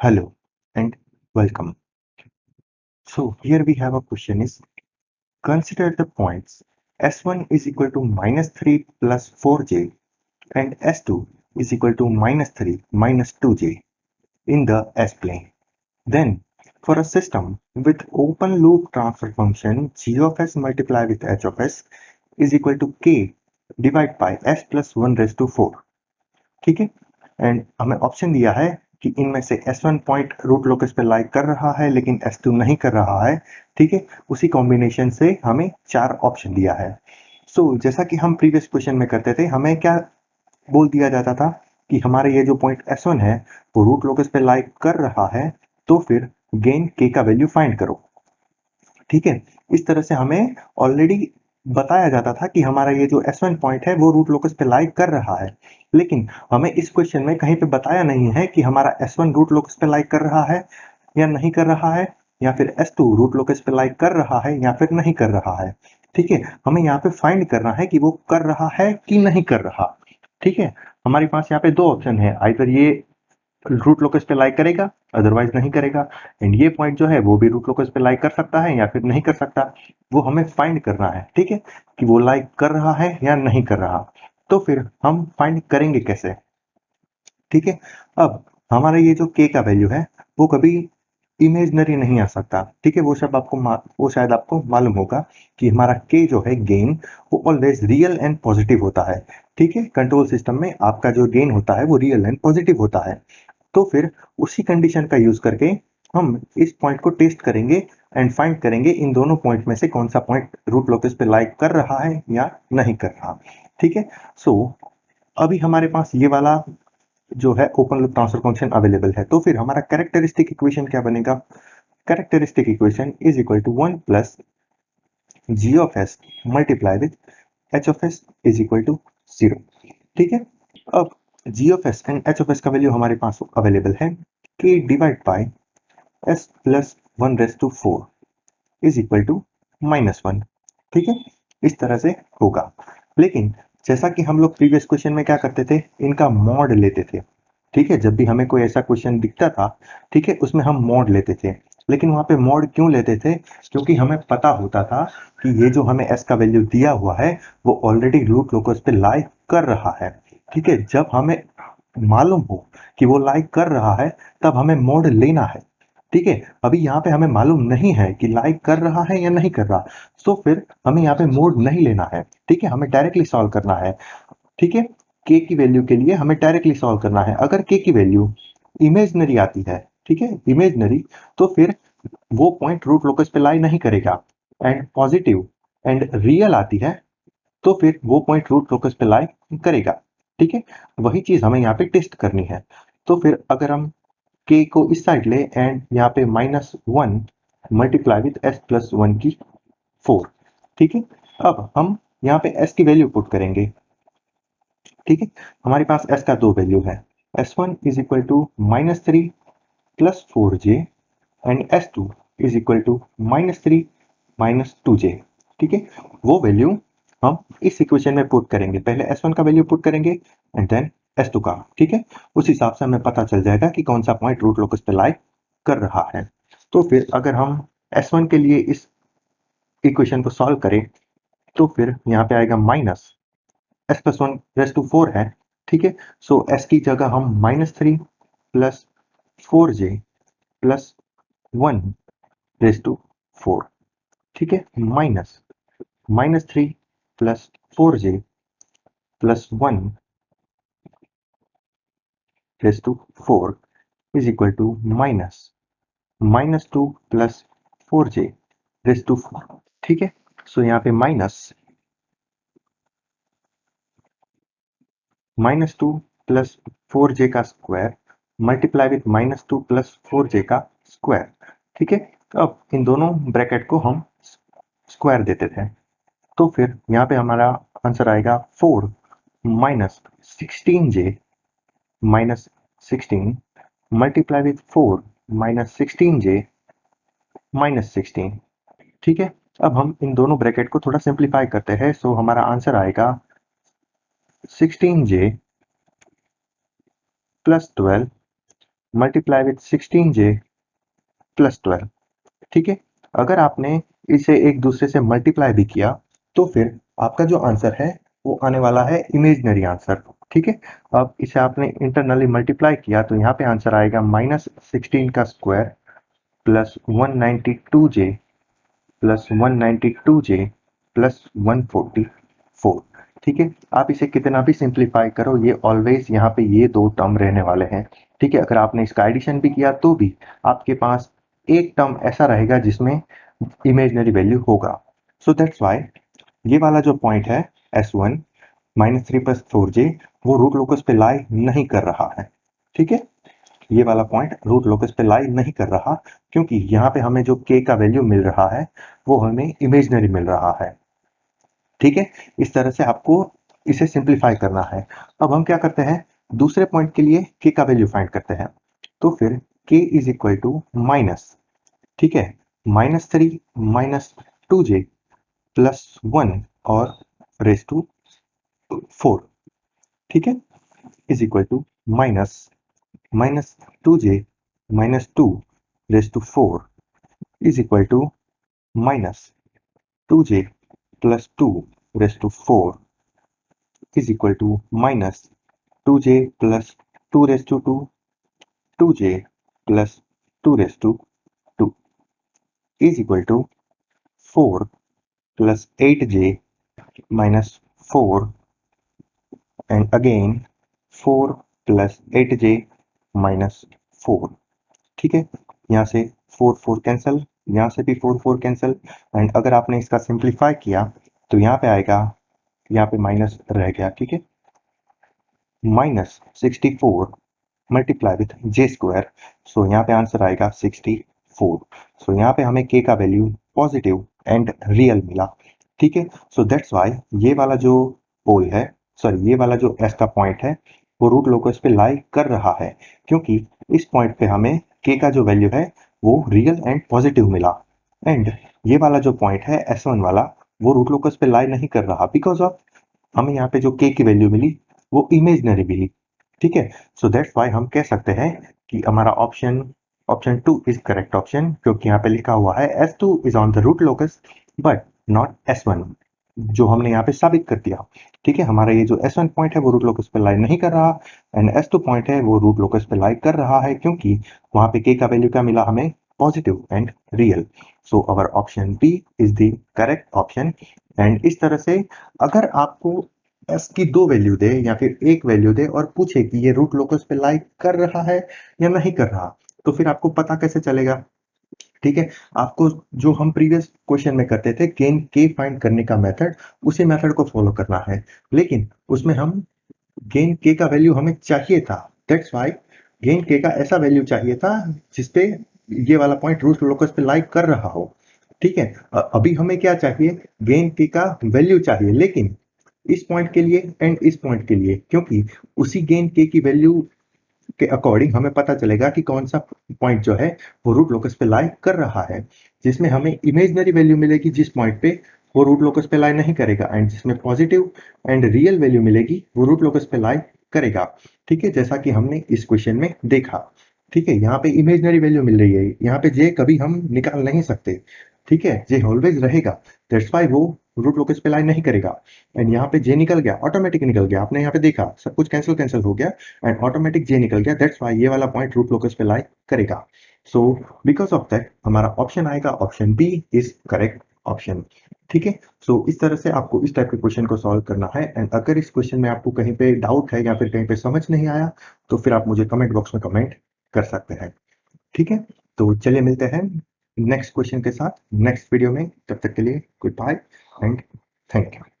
Hello and welcome. So here we have a question is consider the points S1 is equal to minus 3 plus 4j and S2 is equal to minus 3 minus 2j in the S-plane. Then for a system with open loop transfer function g of s multiplied with h of s is equal to k divided by s plus 1 raised to 4. ठीक है and हमें option दिया है कि इनमें से S1 point root locus पे लाई कर रहा है लेकिन S2 नहीं कर रहा है। ठीक है, उसी कॉम्बिनेशन से हमें 4 ऑप्शन दिया है। जैसा कि हम प्रीवियस क्वेश्चन में करते थे, हमें क्या बोल दिया जाता था कि हमारे ये जो पॉइंट S1 है वो रूट लोकस पे लाई कर रहा है, तो फिर गेन k का वैल्यू फाइंड करो। ठीक है, इस तरह से हमें ऑलरेडी बताया जाता था कि हमारा ये जो S1 पॉइंट है वो रूट लोकस पे लाई कर रहा है, लेकिन हमें इस क्वेश्चन में कहीं पे बताया नहीं है कि हमारा S1 रूट लोकस पे लाई कर रहा है या नहीं कर रहा है, या फिर S2 रूट लोकस पे लाई कर रहा है या फिर नहीं कर रहा है। ठीक है, हमें यहाँ पे फाइंड करना है कि वो कर रहा है कि नहीं कर रहा। ठीक है, हमारे पास यहाँ पे दो ऑप्शन है, आइदर ये रूट लोकस पे लाई करेगा अदरवाइज नहीं करेगा, एंड ये पॉइंट जो है वो भी रूट लोकस पे लाई कर सकता है या फिर नहीं कर सकता। वो हमें फाइंड करना है। ठीक है, कि वो लाई कर रहा है या नहीं कर रहा। तो फिर हम फाइंड करेंगे कैसे। ठीक है, अब हमारा ये जो k का वैल्यू है वो कभी इमेजनरी नहीं आ सकता। ठीक है, वो शायद आपको मालूम होगा कि हमारा k जो है गेन वो ऑलवेज रियल एंड पॉजिटिव होता है। ठीक है, कंट्रोल सिस्टम में आपका जो गेन होता है वो रियल एंड पॉजिटिव होता है। तो फिर उसी कंडीशन का यूज करके हम इस पॉइंट को टेस्ट करेंगे एंड फाइंड करेंगे इन दोनों पॉइंट में से कौन सा पॉइंट रूट लोकस पे लाई कर रहा है या नहीं कर रहा। ठीक है, अभी हमारे पास ये वाला जो है open loop transfer function available है, तो फिर हमारा कैरेक्टरिस्टिक इक्वेशन क्या बनेगा। Characteristic equation is equal to 1 plus G of s multiply with H of s is equal to 0। ठीक है, अब G of s and H of s का वैल्यू हमारे पास अवेलेबल है k divide by s plus 1 raise to 4 is equal to -1। ठीक है, इस तरह से होगा। लेकिन जैसा कि हम लोग प्रीवियस क्वेश्चन में क्या करते थे, इनका मॉड लेते थे। ठीक है, जब भी हमें कोई ऐसा क्वेश्चन दिखता था, ठीक है, उसमें हम मॉड लेते थे। लेकिन वहां पे मॉड क्यों लेते थे, क्योंकि हमें पता होता था कि ये जो हमें s का वैल्यू दिया हुआ है वो ऑलरेडी रूट लोकस पे लाई कर रहा है। ठीक है, जब हमें मालूम हो कि वो लाई कर रहा है तब हमें मॉड लेना है। ठीक है, अभी यहाँ पे हमें मालूम नहीं है कि लाइक कर रहा है या नहीं कर रहा, तो फिर हमें यहाँ पे मोड नहीं लेना है। ठीक है, हमें डायरेक्टली सॉल्व करना है। ठीक है, के की वैल्यू के लिए हमें डायरेक्टली सॉल्व करना है। अगर के की वैल्यू इमेजनरी आती है, ठीक है, इमेजनरी, तो फिर वो पॉइंट रूट लोकस पे लाई नहीं करेगा। एंड पॉजिटिव एंड रियल आती है तो फिर वो पॉइंट रूट लोकस पे लाई करेगा। ठीक है, वही चीज हमें यहाँ पे टेस्ट करनी है। तो फिर अगर हम k को इस साइड ले एंड यहाँ पे -1 मल्टीप्लाई विद s प्लस 1 की 4। ठीक है, अब हम यहाँ पे s की वैल्यू पुट करेंगे। ठीक है, हमारे पास s का दो वैल्यू है, s1 is equal to -3 plus 4j and s2 is equal to -3 minus 2j। ठीक है, वो वैल्यू हम इस इक्वेशन में पुट करेंगे। पहले s1 का वैल्यू पुट करेंगे एंड देन s2 का। ठीक है, उस हिसाब से हमें पता चल जाएगा कि कौन सा पॉइंट रूट लोकस पे लाई कर रहा है। तो फिर अगर हम s1 के लिए इस इक्वेशन को सॉल्व करें तो फिर यहाँ पे आएगा minus s plus 1 raise to 4 है। ठीक है, s की जगह हम -3 plus 4j plus 1 raise to 4। ठीक है, -3 plus 4j plus 1 raise to 4 is equal to -2 plus 4j raise to 4। ठीक है, यहाँ पे -2 प्लस 4j का square multiply with -2 plus 4j का स्क्वायर। ठीक है, अब इन दोनों ब्रैकेट को हम स्क्वायर देते थे, तो फिर यहाँ पे हमारा आंसर आएगा 4 minus 16j minus 16 multiply with 4 minus 16j minus 16। ठीक है, अब हम इन दोनों ब्रैकेट को थोड़ा सिंप्लीफाई करते हैं, हमारा आंसर आएगा 16j plus 12 multiply with 16j plus 12। ठीक है, अगर आपने इसे एक दूसरे से मल्टीप्लाई भी किया तो फिर आपका जो आंसर है वो आने वाला है इमेजनरी आंसर। ठीक है, अब इसे आपने इंटरनली मल्टीप्लाई किया तो यहाँ पे आंसर आएगा -16 का square plus 192j plus 192j plus 144। ठीक है, आप इसे कितना भी सिंप्लीफाई करो ये ऑलवेज यहाँ पे ये दो टर्म रहने वाले हैं। ठीक है, अगर आपने इसका एडिशन भी किया तो भी आपके पास एक टर्म ऐसा रहेगा जिसमें इमेजनरी वैल्यू होगा। सो दैट्स वाई ये वाला जो पॉइंट है S1 -3 + 4j वो रूट लोकस पे लाई नहीं कर रहा है। ठीक है, ये वाला पॉइंट रूट लोकस पे लाई नहीं कर रहा क्योंकि यहाँ पे हमें जो k का वैल्यू मिल रहा है वो हमें इमेजनरी मिल रहा है। ठीक है, इस तरह से आपको इसे सिंप्लीफाई करना है। अब हम क्या करते हैं, दूसरे पॉइंट के लिए k का वैल्यू फाइंड करते हैं। तो फिर k is equal to minus, ठीक है, -3 -2j प्लस 1 और रेस टू 4। ठीक है, is equal to -2j -2 raise to 4 is equal to -2j plus 2 raise to 4 is equal to -2j plus 2 raise to 2 2j plus 2 raise to 2 is equal to 4 plus 8j minus 4 and again 4 plus 8j minus 4। ठीक है, यहाँ से 4 4 cancel, यहाँ से भी 4 4 cancel and अगर आपने इसका सिंप्लीफाई किया तो यहाँ पे आएगा, यहाँ पे माइनस रह गया। ठीक है, -64 मल्टीप्लाई विथ j स्क्वायर, सो यहाँ पे आंसर आएगा 64। सो यहाँ पे हमें k का वैल्यू पॉजिटिव एंड रियल मिला। ठीक है, सो दैट्स वाई ये वाला जो पोल है, सॉरी ये वाला जो s का पॉइंट है वो रूट लोकस पे लाई कर रहा है क्योंकि इस पॉइंट पे हमें k का जो वैल्यू है वो रियल एंड पॉजिटिव मिला एंड ये वाला जो पॉइंट है S1 वाला वो रूट लोकस पे लाई नहीं कर रहा बिकॉज ऑफ हमें यहाँ पे जो k की वैल्यू मिली वो इमेजनरी मिली। ठीक है, सो दैट्स वाई हम कह सकते हैं कि हमारा ऑप्शन 2 इज करेक्ट ऑप्शन क्योंकि यहाँ पे लिखा हुआ है S2 is on the root locus but not S1, जो हमने यहाँ पे साबित कर दिया। ठीक है, हमारा ये जो S1 पॉइंट है वो रूट लोकस पे लाई नहीं कर रहा एंड S2 पॉइंट है वो रूट लोकस पे लाई कर रहा है क्योंकि वहां पे k का वैल्यू क्या मिला हमें, positive and real. So our option B is the correct option. And इस तरह से अगर आपको s की दो वैल्यू दे या फिर एक वैल्यू दे और पूछे कि ये रूट लोकस पे लाई कर रहा है या नहीं कर रहा, तो फिर आपको पता कैसे चलेगा। ठीक है, आपको जो हम प्रीवियस क्वेश्चन में करते थे गेन के फाइंड करने का मेथड, उसी मेथड को फॉलो करना है, लेकिन उसमें हम गेन के का वैल्यू हमें चाहिए था। दैट्स वाई गेन के का ऐसा वैल्यू चाहिए था जिसपे ये वाला पॉइंट रूट लोकस पे लाई कर रहा हो। ठीक है, अभी हमें क्या चाहिए, गेन के का वैल्यू चाहिए, लेकिन इस पॉइंट के लिए एंड इस पॉइंट के लिए, क्योंकि उसी गेन के की वैल्यू के अकॉर्डिंग हमें पता चलेगा कि कौन सा पॉइंट जो है वो रूट लोकस पे लाई कर रहा है, जिसमें हमें इमेजनरी वैल्यू मिलेगी जिस पॉइंट पे वो रूट लोकस पे लाई नहीं करेगा एंड जिसमें पॉजिटिव एंड रियल वैल्यू मिलेगी वो रूट लोकस पे लाई करेगा। ठीक है, जैसा कि हमने इस क्वेश्चन में देखा। ठीक है, यहाँ पे इमेजनरी वैल्यू मिल रही है, यहाँ पे जे कभी हम निकाल नहीं सकते। ठीक है, जे ऑलवेज रहेगा, दैट्स वाई वो रूट लोकस पे लाई नहीं करेगा एंड यहाँ पे जे निकल गया, ऑटोमेटिक निकल गया, आपने यहाँ पे देखा सब कुछ कैंसिल कैंसिल हो गया एंड ऑटोमेटिक जे निकल गया, दैट्स वाई ये वाला पॉइंट रूट लोकस पे लाई करेगा। सो बिकॉज ऑफ दैट हमारा ऑप्शन आएगा, option B is correct option. ठीक है, सो इस तरह से आपको इस टाइप के क्वेश्चन को सॉल्व करना है एंड अगर इस क्वेश्चन में आपको कहीं पे डाउट है या फिर कहीं पे समझ नहीं आया तो फिर आप मुझे कमेंट बॉक्स में कमेंट कर सकते हैं। ठीक है, तो चलिए मिलते हैं नेक्स्ट क्वेश्चन के साथ नेक्स्ट वीडियो में, तब तक के लिए good bye and thank you.